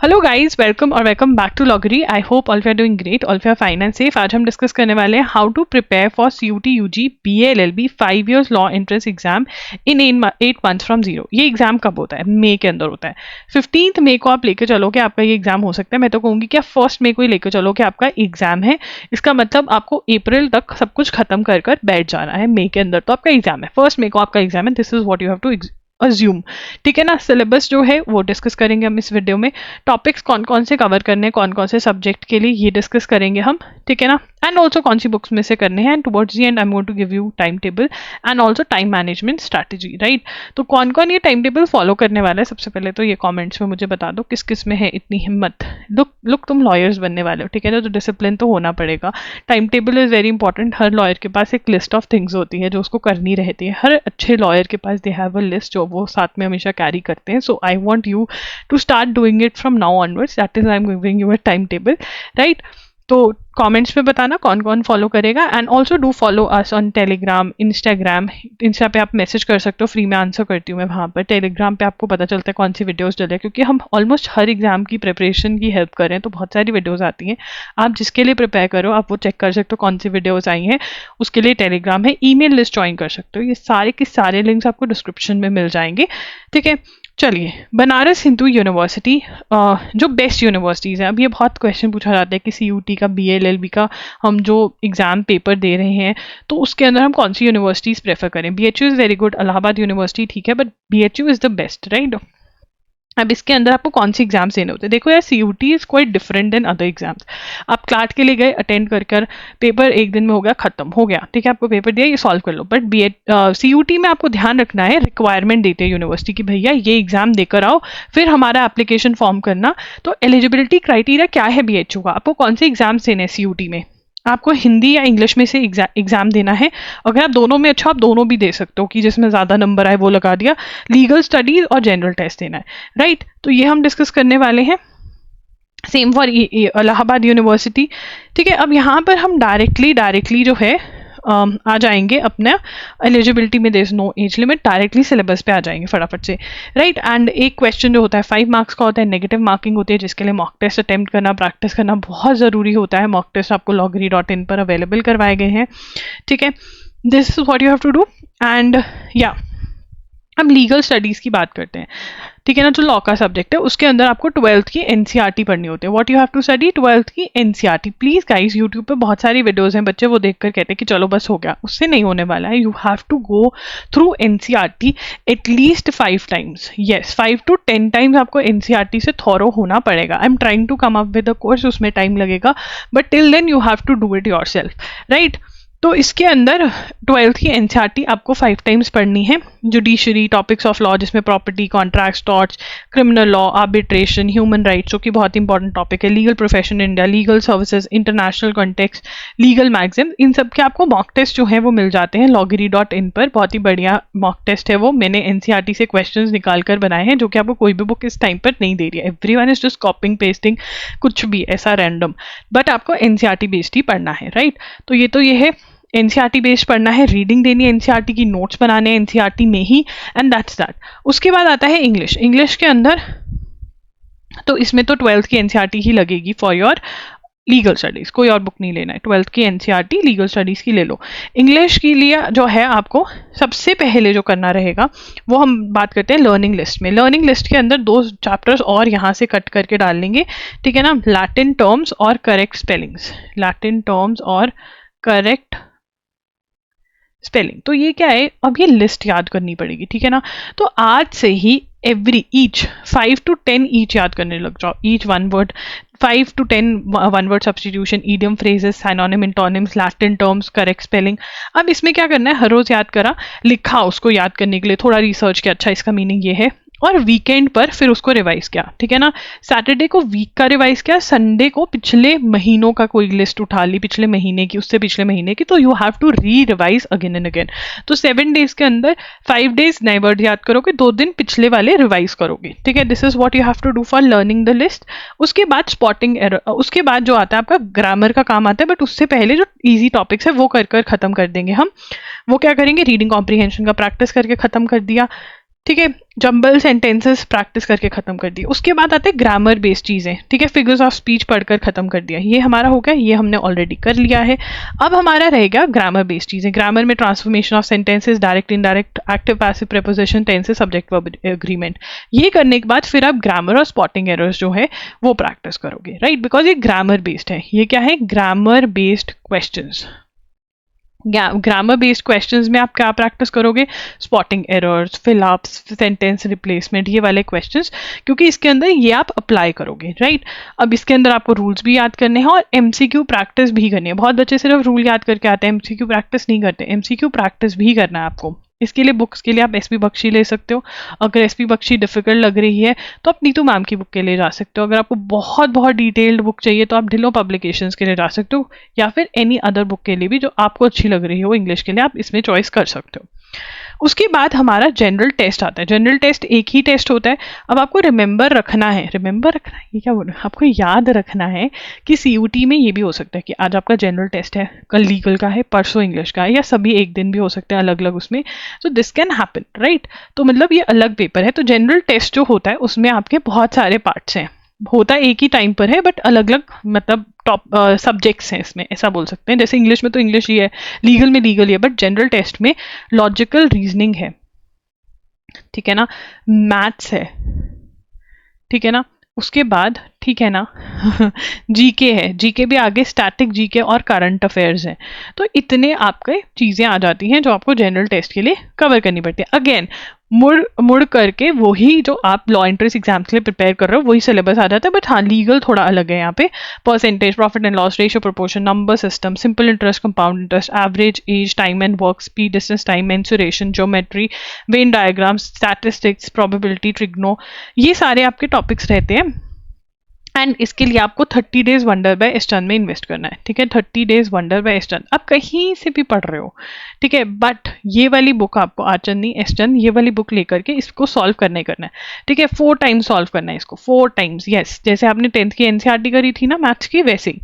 Hello guys, welcome back to Logary. I hope all you are doing great, all you are fine and safe. आज हम discuss करने वाले हैं how to prepare for CUT UG BA LLB 5 years law entrance exam in 8 months फ्रॉम zero. ये exam कब होता है? मई के अंदर होता है। 15 मई को आप लेकर चलो कि आपका ये एग्जाम हो सकता है। मैं तो कहूँगी कि आप 1 मई को ही लेकर चलो कि आपका एग्जाम है। इसका मतलब आपको अप्रैल तक सब कुछ खत्म कर बैठ जाना है। मई के अंदर तो आपका एग्जाम है, 1 मई को आपका एग्जाम है। This is what you have to assume. ठीक है ना। सिलेबस जो है वो डिस्कस करेंगे हम इस वीडियो में। टॉपिक्स कौन कौन से कवर करने हैं, कौन कौन से सब्जेक्ट के लिए, ये डिस्कस करेंगे हम। ठीक है ना। एंड ऑल्सो कौन सी बुक्स में से करने हैं। And towards the end I am going to give you time table and also time management strategy. Right. तो कौन कौन ये टाइम टेबल फॉलो करने वाला है, सबसे पहले तो ये कॉमेंट्स में मुझे बता दो किस किस में है इतनी हिम्मत। लुक तुम लॉयर्स बनने वाले हो, ठीक है ना। तो डिसिप्लिन तो होना पड़ेगा। Time table is very important. Her lawyer के पास एक लिस्ट ऑफ थिंग्स होती है जो उसको करनी रहती है। हर अच्छे लॉयर के पास दे हैव अ लिस्ट जो वो साथ में हमेशा कैरी करते हैं। So I want you to start doing it from now onwards. That is I am giving you a time table. Right. तो कमेंट्स में बताना कौन कौन फॉलो करेगा। And also do follow us on Telegram, Instagram. Insta पे आप message कर सकते हो, फ्री में आंसर करती हूँ मैं वहाँ पर। टेलीग्राम पे आपको पता चलता है कौन सी वीडियोस डले, क्योंकि हम ऑलमोस्ट हर एग्जाम की प्रिपरेशन की हेल्प करें तो बहुत सारी वीडियोस आती हैं। आप जिसके लिए प्रिपेयर करो आप वो चेक कर सकते हो कौन सी वीडियोज आई हैं। उसके लिए टेलीग्राम है, ईमेल लिस्ट ज्वाइन कर सकते हो। ये सारे के सारे लिंक्स आपको डिस्क्रिप्शन में मिल जाएंगे। ठीक है। चलिए, बनारस हिंदू यूनिवर्सिटी जो बेस्ट यूनिवर्सिटीज़ हैं। अब ये बहुत क्वेश्चन पूछा जाता है कि CUT का, BA LLB का हम जो एग्ज़ाम पेपर दे रहे हैं तो उसके अंदर हम कौन सी यूनिवर्सिटीज़ प्रेफर करें। BHU is very good, Allahabad university ठीक है, but BHU is the best. Right. अब इसके अंदर आपको कौन सी एग्जाम्स देने होते हैं? देखो यार, CUT is quite different then other exams. आप क्लाट के लिए गए, अटेंड कर पेपर एक दिन में हो गया, खत्म हो गया। ठीक है, आपको पेपर दिया, ये सॉल्व कर लो। बट CUT में आपको ध्यान रखना है, रिक्वायरमेंट देते हैं यूनिवर्सिटी की, भैया ये एग्जाम देकर आओ, फिर हमारा एप्लीकेशन फॉर्म करना। तो एलिजिबिलिटी क्राइटेरिया क्या है BHU का? आपको कौन से एग्जाम्स देने हैं CUT में? आपको हिंदी या इंग्लिश में से एग्जाम देना है। अगर आप दोनों में अच्छा, आप दोनों भी दे सकते हो कि जिसमें ज़्यादा नंबर आए वो लगा दिया। लीगल स्टडीज और जनरल टेस्ट देना है। राइट। तो ये हम डिस्कस करने वाले हैं। Same for Allahabad university. ठीक है। अब यहाँ पर हम डायरेक्टली जो है आ जाएंगे अपने एलिजिबिलिटी में। There is no age limit. Directly syllabus पे आ जाएंगे फटाफट से। राइट। एंड एक क्वेश्चन जो होता है 5 मार्क्स का होता है, नेगेटिव मार्किंग होती है, जिसके लिए मॉक टेस्ट अटेम्प्ट करना, प्रैक्टिस करना बहुत ज़रूरी होता है। मॉक टेस्ट आपको loggery.in पर अवेलेबल करवाए गए हैं। ठीक है। This is what you have to do. And yeah अब लीगल स्टडीज़ की बात करते हैं। ठीक है ना। जो लॉ का सब्जेक्ट है उसके अंदर आपको 12th की NCERT पढ़नी होती है। What you have to study? 12th की NCERT। प्लीज़ गाइस, यूट्यूब पे बहुत सारी वीडियोस हैं, बच्चे वो देखकर कहते हैं कि चलो बस हो गया। उससे नहीं होने वाला है। You have to go through NCERT at least 5 times. Yes, 5 to 10 times आपको NCERT से थॉरो होना पड़ेगा। I am trying to come up with a course, उसमें टाइम लगेगा, but till then you have to do it yourself. Right. तो इसके अंदर 12th की NCERT आपको 5 टाइम्स पढ़नी है। जुडिशरी, टॉपिक्स ऑफ लॉ जिसमें property, contracts, torts, criminal law, arbitration, human rights जो कि बहुत इंपॉर्टेंट टॉपिक है, legal profession India, legal services, international context, legal magazine, इन सब के आपको मॉक टेस्ट जो है वो मिल जाते हैं loggery.in पर। बहुत ही बढ़िया मॉक टेस्ट है वो। मैंने NCERT से क्वेश्चंस निकाल कर बनाए हैं जो कि आपको कोई भी बुक इस टाइम पर नहीं दे रही है। Everyone is just copying pasting कुछ भी ऐसा रैंडम, बट आपको NCERT बेस्ड ही पढ़ना है। राइट। तो ये है NCERT बेस्ड पढ़ना है, रीडिंग देनी है NCERT की, नोट्स बनाने हैं NCERT में ही, एंड दैट्स दैट। उसके बाद आता है इंग्लिश। इंग्लिश के अंदर तो इसमें तो 12th की NCERT ही लगेगी फॉर योर लीगल स्टडीज़। कोई और बुक नहीं लेना है। 12th की NCERT लीगल स्टडीज़ की ले लो। इंग्लिश के लिए जो है आपको सबसे पहले जो करना रहेगा वो हम बात करते हैं लर्निंग लिस्ट में। लर्निंग लिस्ट के अंदर 2 चैप्टर्स और यहाँ से कट करके डाल लेंगे। ठीक है ना। लैटिन टर्म्स और करेक्ट स्पेलिंग्स। लैटिन टर्म्स और करेक्ट स्पेलिंग। तो ये क्या है, अब ये लिस्ट याद करनी पड़ेगी। ठीक है ना। तो आज से ही ईच 5 to 10 ईच याद करने लग जाओ। Each 1 word, 5 to 10 1 word substitution, idiom, phrases, synonym, antonyms, Latin terms, correct spelling. अब इसमें क्या करना है, हर रोज याद करा, लिखा, उसको याद करने के लिए थोड़ा रिसर्च किया, अच्छा इसका मीनिंग ये है, और वीकेंड पर फिर उसको रिवाइज किया। ठीक है ना। सैटरडे को वीक का रिवाइज किया, संडे को पिछले महीनों का कोई लिस्ट उठा ली, पिछले महीने की, उससे पिछले महीने की। तो you have to revise again and again. तो 7 डेज के अंदर 5 डेज नए वर्ड याद करोगे, 2 दिन पिछले वाले रिवाइज करोगे। ठीक है। This is what you have to do for learning the list. उसके बाद स्पॉटिंग एरर, उसके बाद जो आता है आपका ग्रामर का काम आता है, बट उससे पहले जो इजी टॉपिक्स है वो कर खत्म कर देंगे हम। वो क्या करेंगे, रीडिंग कॉम्प्रीहेंशन का प्रैक्टिस करके खत्म कर दिया। ठीक है, जंबल सेंटेंसेस प्रैक्टिस करके खत्म कर दिए। उसके बाद आते हैं ग्रामर बेस्ड चीजें, ठीक है, फिगर्स ऑफ स्पीच पढ़कर खत्म कर दिया, ये हमारा हो गया, ये हमने ऑलरेडी कर लिया है। अब हमारा रहेगा ग्रामर बेस्ड चीजें। ग्रामर में transformation of sentences, direct indirect, active passive preposition, tenses, subject verb agreement. ये करने के बाद फिर आप ग्रामर और स्पॉटिंग एरर्स जो है वो प्रैक्टिस करोगे, राइट, बिकॉज ये ग्रामर बेस्ड है। ये क्या है, grammar based questions. Grammar based questions में आप क्या प्रैक्टिस करोगे, spotting errors, fill ups, sentence replacement, ये वाले क्वेश्चंस, क्योंकि इसके अंदर ये आप अप्लाई करोगे, राइट। अब इसके अंदर आपको रूल्स भी याद करने हैं और एमसीक्यू प्रैक्टिस भी करनी है। बहुत बच्चे सिर्फ रूल याद करके आते हैं, एमसीक्यू प्रैक्टिस नहीं करते। एमसीक्यू प्रैक्टिस भी करना है आपको। इसके लिए बुक्स के लिए आप एसपी बख्शी ले सकते हो। अगर एसपी बख्शी डिफिकल्ट लग रही है तो आप नीतू मैम की बुक के लिए जा सकते हो। अगर आपको बहुत बहुत डिटेल्ड बुक चाहिए तो आप ढिल्लो पब्लिकेशंस के लिए जा सकते हो, या फिर एनी अदर बुक के लिए भी जो आपको अच्छी लग रही हो इंग्लिश के लिए, आप इसमें चॉइस कर सकते हो। उसके बाद हमारा जनरल टेस्ट आता है। जनरल टेस्ट एक ही टेस्ट होता है। अब आपको रिमेंबर रखना है, रिमेंबर रखना है, ये क्या बोल रहे हैं, आपको याद रखना है कि सीयूटी में ये भी हो सकता है कि आज आपका जनरल टेस्ट है, कल लीगल का है, परसों इंग्लिश का है, या सभी एक दिन भी हो सकते हैं अलग अलग उसमें। तो दिस कैन हैपन, राइट। तो मतलब ये अलग पेपर है। तो जनरल टेस्ट जो होता है उसमें आपके बहुत सारे पार्ट्स हैं, होता एक ही टाइम पर है बट अलग अलग मतलब टॉप सब्जेक्ट्स हैं इसमें, ऐसा बोल सकते हैं। जैसे इंग्लिश में तो इंग्लिश ही है, लीगल में लीगल ही है, बट जनरल टेस्ट में लॉजिकल रीजनिंग है, ठीक है ना, मैथ्स है, ठीक है ना। उसके बाद ठीक है ना जीके है, जीके भी आगे स्टैटिक जीके और करंट अफेयर्स हैं। तो इतने आपके चीज़ें आ जाती हैं जो आपको जनरल टेस्ट के लिए कवर करनी पड़ती है। अगेन मुड़ करके वही जो आप लॉ एंट्रेंस एग्जाम्स के लिए प्रिपेयर कर रहे हो वही सिलेबस आ जाता है, बट हाँ लीगल थोड़ा अलग है यहाँ पे। Percentage, profit and loss ratio, proportion, number system, simple interest, compound interest, average age, time and work, speed, distance, time, mensuration, geometry, Venn diagram, statistics, probability, trigno, ये सारे आपके टॉपिक्स रहते हैं। एंड इसके लिए आपको 30 डेज वंडर बाय एस्टर्न में invest करना है, ठीक है। 30 डेज वंडर बाय एस्टर्न आप कहीं से भी पढ़ रहे हो, ठीक है, बट ये वाली बुक आपको आर्चन नहीं एस्टर्न, ये वाली बुक लेकर के इसको सॉल्व करना है, ठीक है। 4 टाइम्स सॉल्व करना है इसको, 4 टाइम्स, यस, जैसे आपने 10th की एनसीईआरटी करी थी ना मैथ्स की, वैसे ही।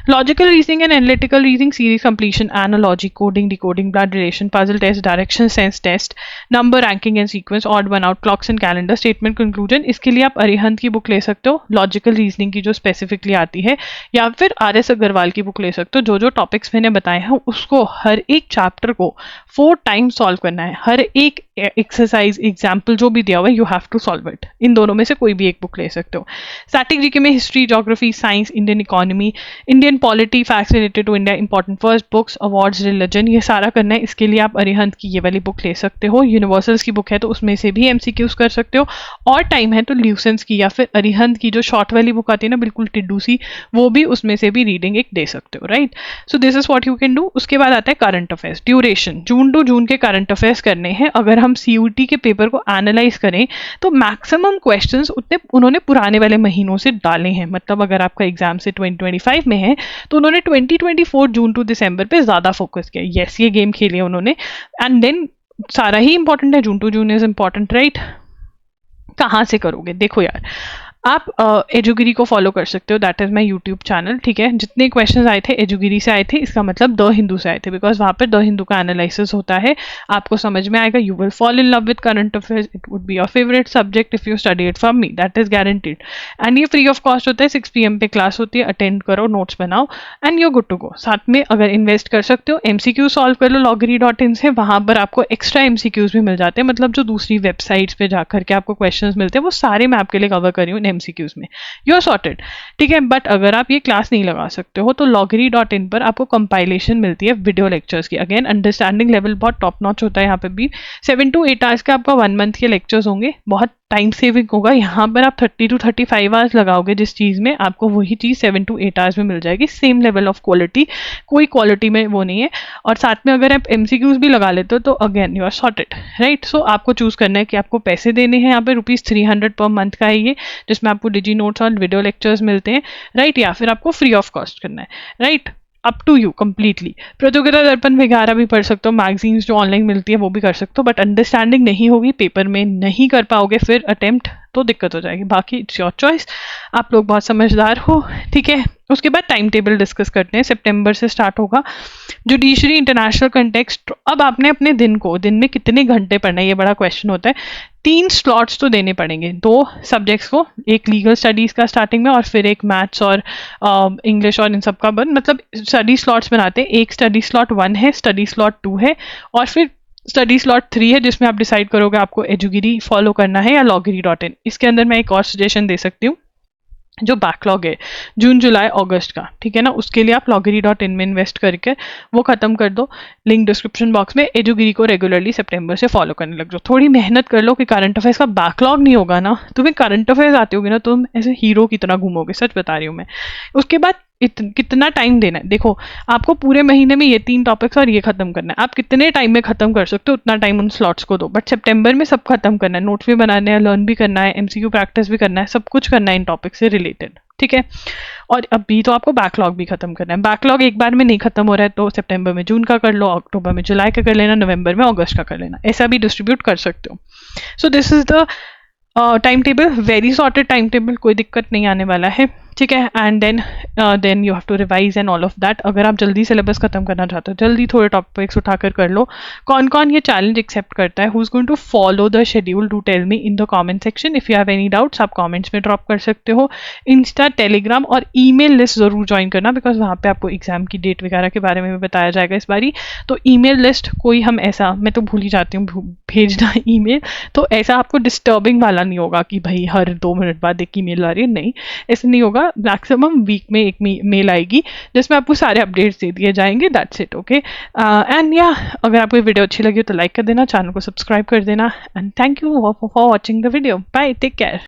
Logical reasoning and analytical reasoning, series completion, analogy, coding, decoding, blood relation, puzzle test, direction sense test, number ranking and sequence, odd one out, clocks and calendar, statement, conclusion, इसके लिए आप अरिहंत की बुक ले सकते हो, लॉजिकल रीजनिंग की जो specifically आती है, या फिर आरएस अग्रवाल की बुक ले सकते हो। जो टॉपिक्स मैंने बताए हैं उसको हर एक चैप्टर को 4 टाइम्स सॉल्व करना है, हर एक एक्सरसाइज एग्जाम्पल जो भी दिया हुआ है you have to solve it. इन दोनों में से कोई भी एक बुक ले सकते हो। स्टैटिक जीके में history, geography, science, Indian economy, Indian polity, facts related to India, important first books, awards, religion, ये सारा करना है। इसके लिए आप अरिहंत की ये वाली बुक ले सकते हो। यूनिवर्सल्स की बुक है तो उसमें से भी एमसीक्यूज कर सकते हो, और टाइम है तो ल्यूसेंस की या फिर अरिहंत की जो शॉर्ट वाली बुक आती है ना बिल्कुल टिड्डू सी, वो भी उसमें से भी रीडिंग एक दे सकते हो, right. So this is what you can do. उसके बाद आता है current affairs. Duration June to June के करंट अफेयर्स करने हैं। अगर हम सीयूटी के पेपर को एनालाइज करें तो मैक्सिमम क्वेश्चंस उतने उन्होंने पुराने वाले महीनों से डाले हैं। मतलब अगर आपका एग्जाम से 2025 में है तो उन्होंने 2024 जून टू दिसंबर पे ज्यादा फोकस किया। यस, ये गेम खेले उन्होंने, एंड देन सारा ही इंपॉर्टेंट है, June to June is important, right. कहाँ से करोगे, देखो यार, आप एजुगिरी को फॉलो कर सकते हो, that is my YouTube channel, ठीक है। जितने क्वेश्चंस आए थे एजुगिरी से आए थे, इसका मतलब द हिंदू से आए थे, बिकॉज वहाँ पे द हिंदू का एनालिसिस होता है, आपको समझ में आएगा। You will fall in love with current affairs, it would be your favourite subject if you study it from me, that is guaranteed. And ये फ्री ऑफ कॉस्ट होता है, 6 PM पे क्लास होती है, अटेंड करो, नोट्स बनाओ and you good to go. साथ में अगर इन्वेस्ट कर सकते हो, MCQ सॉल्व कर लो loggery.in से, वहाँ पर आपको एक्स्ट्रा MCQs भी मिल जाते हैं। मतलब जो दूसरी वेबसाइट्स पे जाकर के आपको क्वेश्चंस मिलते हैं वो सारे मैं आपके लिए कवर कर रही हूँ इन MCQs में, यू आर सॉर्टेड, ठीक है। बट अगर आप ये क्लास नहीं लगा सकते हो तो loggery.in पर आपको कंपाइलेशन मिलती है वीडियो लेक्चर्स की। अगेन अंडरस्टैंडिंग लेवल बहुत टॉप नॉच होता है यहाँ पे भी। 7 to 8 आवर्स का आपका 1 मंथ के लेक्चर्स होंगे, बहुत टाइम सेविंग होगा। यहाँ पर आप 30 to 35 आवर्स लगाओगे जिस चीज़ में, आपको वही चीज़ 7 to 8 आवर्स में मिल जाएगी, सेम लेवल ऑफ क्वालिटी, कोई क्वालिटी में वो नहीं है। और साथ में अगर आप MCQs भी लगा लेते हो तो again you are sorted, right. So आपको चूज करना है कि आपको पैसे देने हैं। यहाँ पे ₹300 पर मंथ का है ये, जिसमें आपको डिजी नोट्स और वीडियो लेक्चर्स मिलते हैं, राइट, या फिर आपको फ्री ऑफ कॉस्ट करना है, right. Up to you completely. Pratiyogita Darpan वगैरह भी पढ़ सकते हो, मैगजीन्स जो ऑनलाइन मिलती है वो भी कर सकते हो, बट अंडरस्टैंडिंग नहीं होगी, पेपर में नहीं कर पाओगे फिर अटेम्प्ट, तो दिक्कत हो जाएगी। बाकी इट्स योर चॉइस, आप लोग बहुत समझदार हो, ठीक है। उसके बाद टाइम टेबल डिस्कस करते हैं, सितंबर से स्टार्ट होगा। जुडिशरी इंटरनेशनल कंटेक्स्ट, अब आपने अपने दिन में कितने घंटे पढ़ना है, ये बड़ा क्वेश्चन होता है। 3 स्लॉट्स तो देने पड़ेंगे, 2 सब्जेक्ट्स को, एक लीगल स्टडीज़ का स्टार्टिंग में और फिर एक मैथ्स और इंग्लिश और इन सब का मतलब स्टडी स्लॉट्स बनाते हैं। एक स्टडी स्लॉट 1 है, स्टडी स्लॉट 2 है और फिर स्टडी स्लॉट 3 है, जिसमें आप डिसाइड करोगे आपको एजुगिरी फॉलो करना है या loggery.in। इसके अंदर मैं एक और सजेशन दे सकती हूँ, जो बैकलॉग है जून जुलाई अगस्त का, ठीक है ना, उसके लिए आप loggery.in में इन्वेस्ट करके वो खत्म कर दो। लिंक डिस्क्रिप्शन बॉक्स में। एजुगिरी को रेगुलरली सितंबर से फॉलो करने लग जाओ। थोड़ी मेहनत कर लो कि करंट अफेयर्स का बैकलॉग नहीं होगा ना, तुम्हें करंट अफेयर्स आते होगे ना, तुम ऐसे हीरो की तरह घूमोगे, सच बता रही हूँ मैं। उसके बाद कितना टाइम देना है, देखो आपको पूरे महीने में ये 3 टॉपिक्स और ये खत्म करना है, आप कितने टाइम में खत्म कर सकते हो उतना टाइम उन स्लॉट्स को दो, बट सितंबर में सब खत्म करना है, नोट्स भी बनाने हैं, लर्न भी करना है, एमसीक्यू प्रैक्टिस भी करना है, सब कुछ करना है इन टॉपिक से रिलेटेड, ठीक है। और अभी तो आपको बैकलॉग भी खत्म करना है। बैकलॉग एक बार में नहीं खत्म हो रहा है तो सितंबर में जून का कर लो, अक्टूबर में जुलाई का कर लेना, नवंबर में अगस्त का कर लेना, ऐसा भी डिस्ट्रीब्यूट कर सकते हो। So this is the time table, very sorted time table, कोई दिक्कत नहीं आने वाला है, ठीक है। And then you have to revise and all of that. अगर आप जल्दी सिलेबस खत्म करना चाहते हो, जल्दी थोड़े टॉपिक्स उठाकर कर लो। कौन कौन ये चैलेंज एक्सेप्ट करता है, who is going to follow the schedule, do tell me in the comment section. If you have any doubts आप कमेंट्स में ड्रॉप कर सकते हो। इंस्टा, टेलीग्राम और ईमेल लिस्ट जरूर ज्वाइन करना, बिकॉज वहाँ पे आपको एग्जाम की डेट वगैरह के बारे में भी बताया जाएगा इस बारी। तो ईमेल लिस्ट कोई हम ऐसा, मैं तो भूल ही जाती हूँ भेजना ईमेल, तो ऐसा आपको डिस्टर्बिंग वाला नहीं होगा कि भाई हर 2 मिनट बाद एक ईमेल आ रही है, नहीं ऐसा नहीं होगा। मैक्सिमम वीक में एक मेल आएगी जिसमें आपको सारे अपडेट्स दे दिए जाएंगे, दैट्स इट, ओके। एंड या अगर आपको वीडियो अच्छी लगी तो लाइक कर देना, चैनल को सब्सक्राइब कर देना, and thank you for watching the video. Bye, take care.